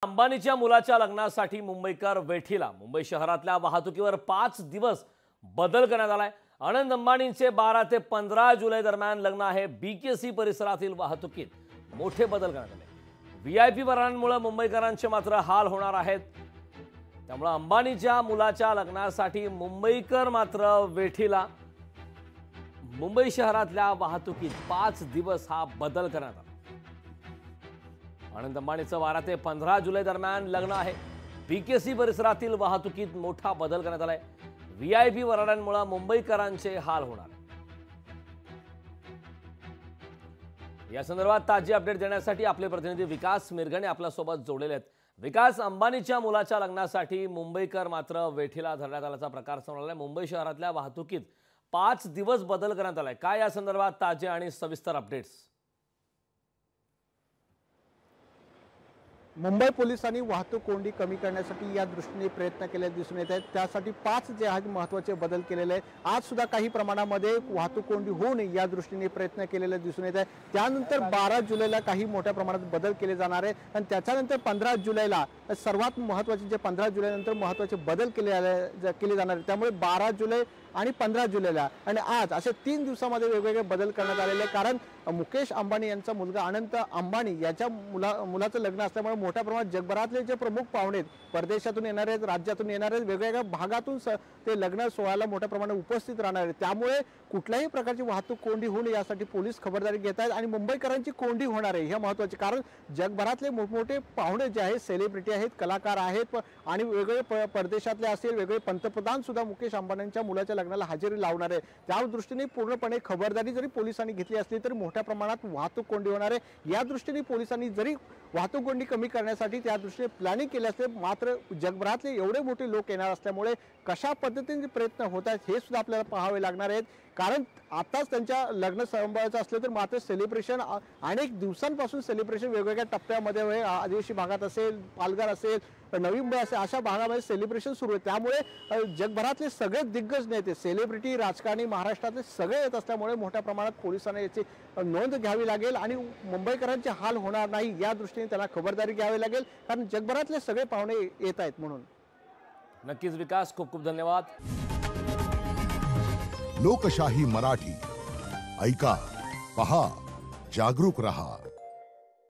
अंबानीच्या मुलाच्या लग्नासाठी मुंबईकर वेठीला। मुंबई शहरातल्या वाहतुकीवर 5 दिवस बदल करण्यात आलाय। आनंद अंबानींचे 12 ते 15 जुलै दरम्यान लग्न आहे। बीकेसी परिसरातील वाहतुकीत मोठे बदल करण्यात आले। व्हीआयपी वरांमुळे मुंबईकरांचे मात्र हाल होणार आहेत। त्यामुळे अंबानीच्या मुलाच्या लग्नासाठी मुंबईकर मात्र वेठीला। मुंबई शहरातल्या वाहतुकीत 5 दिवस हा बदल करण्यात आला। आनंद अंबानीचं 12 ते 15 जुलै दरम्यान लग्न आहे। बीकेसी परिसरातील वाहतुकीत मोठा बदल करण्यात आलाय। व्हीआयपी वराडांमुळे मुंबईकरांचे हाल होणार। या संदर्भात ताजी अपडेट देण्यासाठी आपले प्रतिनिधी विकास मिरगणे आपल्या सोबत जोडलेले आहेत। विकास, अंबानीच्या मुलाच्या लग्नासाठी मुंबईकर मात्र वेठीला धरण्यात आल्याचा प्रकार समोर आलाय। मुंबई शहरातल्या वाहतुकीत 5 दिवस बदल करण्यात आलाय। काय या संदर्भात ताजे आणि सविस्तर अपडेट्स? मुंबई पोलिसांनी वाहतूक कोंडी कमी करण्यासाठी या दृष्टीने प्रयत्न केले दिसून येत आहेत। त्यासाठी 5 जे आहेत महत्त्वाचे बदल केलेले आहेत। आज सुद्धा काही प्रमाणामध्ये वाहतूक कोंडी होऊ नये या दृष्टीने प्रयत्न केलेले दिसून येत आहे। त्यानंतर 12 जुलैला काही मोठ्या प्रमाणात बदल केले जाणार आहेत आणि त्याच्यानंतर 15 जुलैला सर्वात महत्त्वाचे जे 15 जुलैनंतर महत्त्वाचे बदल केले जाणार आहेत। त्यामुळे 12 जुलै आणि 15 जुलैला आणि आज असे 3 दिवसांमध्ये वेगवेगळे बदल करण्यात आलेले आहेत। कारण मुकेश अंबानी यांचा मुलगा अनंत अंबानी याच्या मुलाचं लग्न असल्यामुळे मोठ्या प्रमाणात जगभरातले जे प्रमुख पाहुणे परदेशातून येणारे आहेत, राज्यातून येणारे आहेत, वेगवेगळ्या भागातून ते लग्न सोहळ्याला मोठ्या प्रमाणात उपस्थित राहणार आहेत। त्यामुळे कुठल्याही प्रकारची वाहतूक कोंडी होऊ नये यासाठी पोलीस खबरदारी घेत आहेत आणि मुंबईकरांची कोंडी होणार आहे हे महत्त्वाचे। कारण जगभरातले मोठमोठे पाहुणे जे आहेत, सेलिब्रिटी आहेत, कलाकार आहेत आणि वेगवेगळे परदेशातले असतील, वेगवेगळे पंतप्रधान सुद्धा मुकेश अंबानींच्या मुलाच्या लग्नाला हजेरी लावणार आहे। त्या दृष्टीने पूर्णपणे खबरदारी जरी पोलिसांनी घेतली असली तरी मोठ्या प्रमाणात वाहतूक कोंडी होणार आहे। या दृष्टीने पोलिसांनी जरी वाहतूक कोंडी कमी करण्यासाठी त्या दृष्टीने प्लॅनिंग केले असले, मात्र जगभरातले एवढे मोठे लोक येणार असल्यामुळे कशा पद्धतीने प्रयत्न होत आहेत हे सुद्धा आपल्याला पाहावे लागणार आहेत। कारण आताच त्यांच्या लग्न समारंभाचं असलं तर मात्र सेलिब्रेशन अनेक दिवसांपासून सेलिब्रेशन वेगवेगळ्या टप्प्यामध्ये आदिवासी भागात असेल, पालघर असेल, नवी मुंबई असेल अशा भागामध्ये सेलिब्रेशन सुरू आहे। त्यामुळे जगभरातले सगळे दिग्गज नेते, सेलिब्रिटी, राजकारणी महाराष्ट्रातले सगळे येत असल्यामुळे मोठ्या प्रमाणात पोलिसांना याची नोंद घ्यावी लागेल आणि मुंबईकरांचे हाल होणार नाही या दृष्टीने त्यांना खबरदारी घ्यावी लागेल। कारण जगभरातले सगळे पाहुणे येत आहेत म्हणून। नक्कीच विकास, खूप खूप धन्यवाद। लोकशाही मराठी ऐका, पहा, जागरूक रहा।